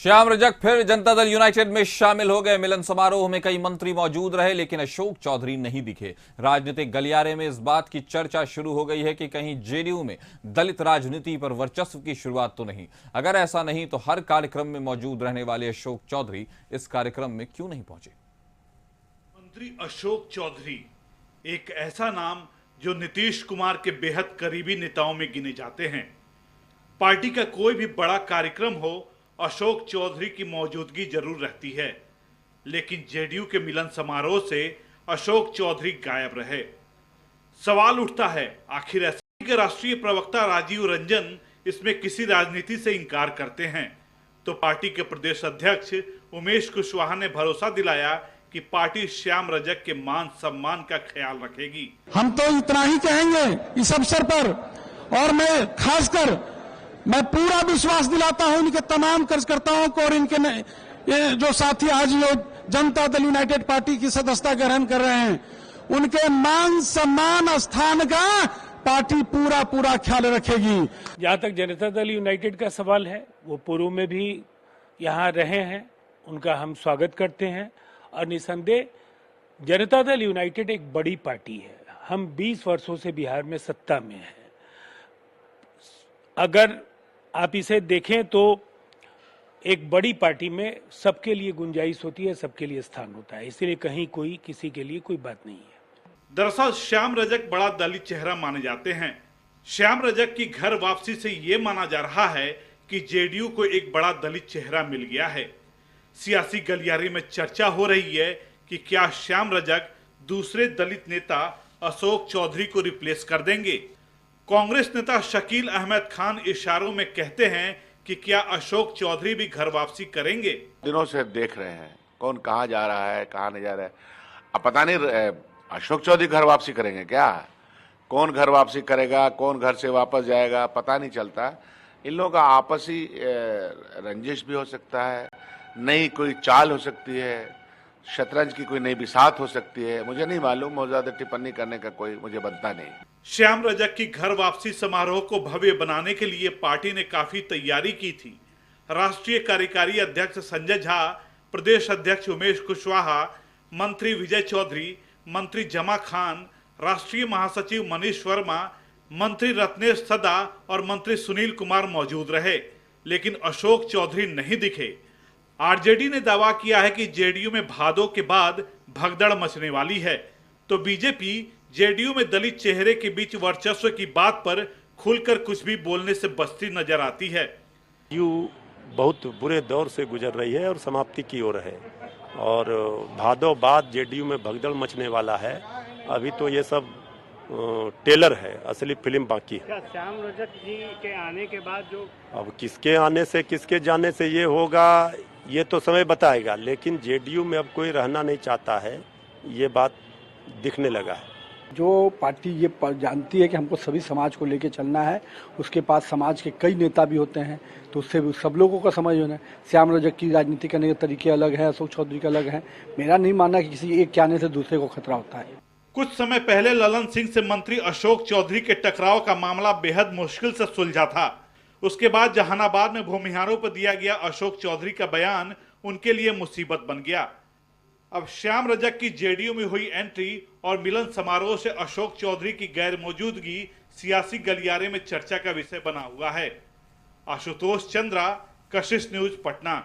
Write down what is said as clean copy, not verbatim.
श्याम रजक फिर जनता दल यूनाइटेड में शामिल हो गए। मिलन समारोह में कई मंत्री मौजूद रहे, लेकिन अशोक चौधरी नहीं दिखे। राजनीतिक गलियारे में इस बात की चर्चा शुरू हो गई है कि कहीं जेडीयू में दलित राजनीति पर वर्चस्व की शुरुआत तो नहीं। अगर ऐसा नहीं तो हर कार्यक्रम में मौजूद रहने वाले अशोक चौधरी इस कार्यक्रम में क्यों नहीं पहुंचे? मंत्री अशोक चौधरी एक ऐसा नाम जो नीतीश कुमार के बेहद करीबी नेताओं में गिने जाते हैं। पार्टी का कोई भी बड़ा कार्यक्रम हो, अशोक चौधरी की मौजूदगी जरूर रहती है, लेकिन जेडीयू के मिलन समारोह से अशोक चौधरी गायब रहे। सवाल उठता है, आखिर एसपी के राष्ट्रीय प्रवक्ता राजीव रंजन इसमें किसी राजनीति से इंकार करते हैं, तो पार्टी के प्रदेश अध्यक्ष उमेश कुशवाहा ने भरोसा दिलाया कि पार्टी श्याम रजक के मान सम्मान का ख्याल रखेगी। हम तो इतना ही कहेंगे इस अवसर पर, और मैं खासकर मैं पूरा विश्वास दिलाता हूं इनके तमाम कार्यकर्ताओं को और इनके ये जो साथी आज ये जनता दल यूनाइटेड पार्टी की सदस्यता ग्रहण कर रहे हैं, उनके मान सम्मान स्थान का पार्टी पूरा ख्याल रखेगी। जहां तक जनता दल यूनाइटेड का सवाल है, वो पूर्व में भी यहाँ रहे हैं, उनका हम स्वागत करते हैं। और निसंदेह जनता दल यूनाइटेड एक बड़ी पार्टी है। हम 20 वर्षों से बिहार में सत्ता में हैं। अगर आप इसे देखें तो एक बड़ी पार्टी में सबके लिए गुंजाइश होती है, सबके लिए स्थान होता है, इसलिए कहीं कोई किसी के लिए कोई बात नहीं है। दरअसल श्याम रजक बड़ा दलित चेहरा माने जाते हैं। श्याम रजक की घर वापसी से ये माना जा रहा है कि जेडीयू को एक बड़ा दलित चेहरा मिल गया है। सियासी गलियारे में चर्चा हो रही है कि क्या श्याम रजक दूसरे दलित नेता अशोक चौधरी को रिप्लेस कर देंगे। कांग्रेस नेता शकील अहमद खान इशारों में कहते हैं कि क्या अशोक चौधरी भी घर वापसी करेंगे। दिनों से देख रहे हैं कौन कहां जा रहा है, कहां नहीं जा रहा है। अब पता नहीं अशोक चौधरी घर वापसी करेंगे क्या? कौन घर वापसी करेगा, कौन घर से वापस जाएगा, पता नहीं चलता। इन लोगों का आपसी रंजिश भी हो सकता है, नई कोई चाल हो सकती है, शतरंज की कोई नई बिसात हो सकती है। मुझे नहीं मालूम, बहुत ज्यादा टिप्पणी करने का कोई मुझे बनता नहीं। श्याम रजक की घर वापसी समारोह को भव्य बनाने के लिए पार्टी ने काफी तैयारी की थी। राष्ट्रीय कार्यकारी अध्यक्ष संजय झा, प्रदेश अध्यक्ष उमेश कुशवाहा, मंत्री विजय चौधरी, मंत्री जमा खान, राष्ट्रीय महासचिव मनीष वर्मा, मंत्री रत्नेश सदा और मंत्री सुनील कुमार मौजूद रहे, लेकिन अशोक चौधरी नहीं दिखे। आरजेडी ने दावा किया है कि जेडीयू में भादों के बाद भगदड़ मचने वाली है, तो बीजेपी जेडीयू में दलित चेहरे के बीच वर्चस्व की बात पर खुलकर कुछ भी बोलने से बचती नजर आती है। जेडीयू बहुत बुरे दौर से गुजर रही है और समाप्ति की ओर है, और भादों बाद जेडीयू में भगदड़ मचने वाला है। अभी तो ये सब टेलर है, असली फिल्म बाकी है। क्या श्याम रजक जी के आने के बाद जो अब किसके आने से किसके जाने से ये होगा, ये तो समय बताएगा, लेकिन जेडीयू में अब कोई रहना नहीं चाहता है, ये बात दिखने लगा है। जो पार्टी ये जानती है कि हमको सभी समाज को लेके चलना है, उसके पास समाज के कई नेता भी होते हैं, तो उससे सब लोगों का समझ होना है। श्याम रजक की राजनीति करने के तरीके अलग हैं, अशोक चौधरी का अलग है। मेरा नहीं मानना कि किसी एक के आने से दूसरे को खतरा होता है। कुछ समय पहले ललन सिंह से मंत्री अशोक चौधरी के टकराव का मामला बेहद मुश्किल से सुलझा था। उसके बाद जहानाबाद में भूमिहारों पर दिया गया अशोक चौधरी का बयान उनके लिए मुसीबत बन गया। अब श्याम रजक की जेडीयू में हुई एंट्री और मिलन समारोह से अशोक चौधरी की गैर मौजूदगी सियासी गलियारे में चर्चा का विषय बना हुआ है। आशुतोष चंद्रा, कशिश न्यूज, पटना।